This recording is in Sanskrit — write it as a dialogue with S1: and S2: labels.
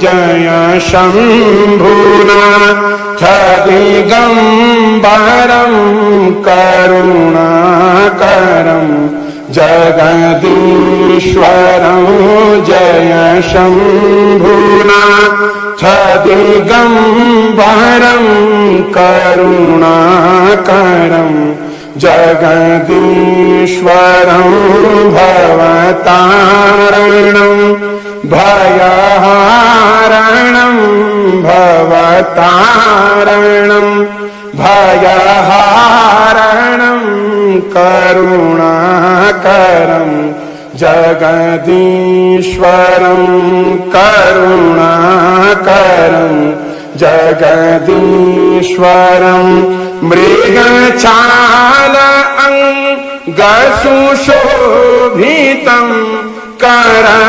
S1: जय शम्भुनाथ दिगम्बरं करुणाकरं जगदीश्वरं जय शम्भुनाथ दिगम्बरं करुणाकरं जगदीश्वरं भवतारणं भयहारणं भवतारणं भयहारणं करुणाकरं जगदीश्वरं करुणाकरं जगदीश्वरं मृगछाल अंगसुशोभितं करमालदण्ड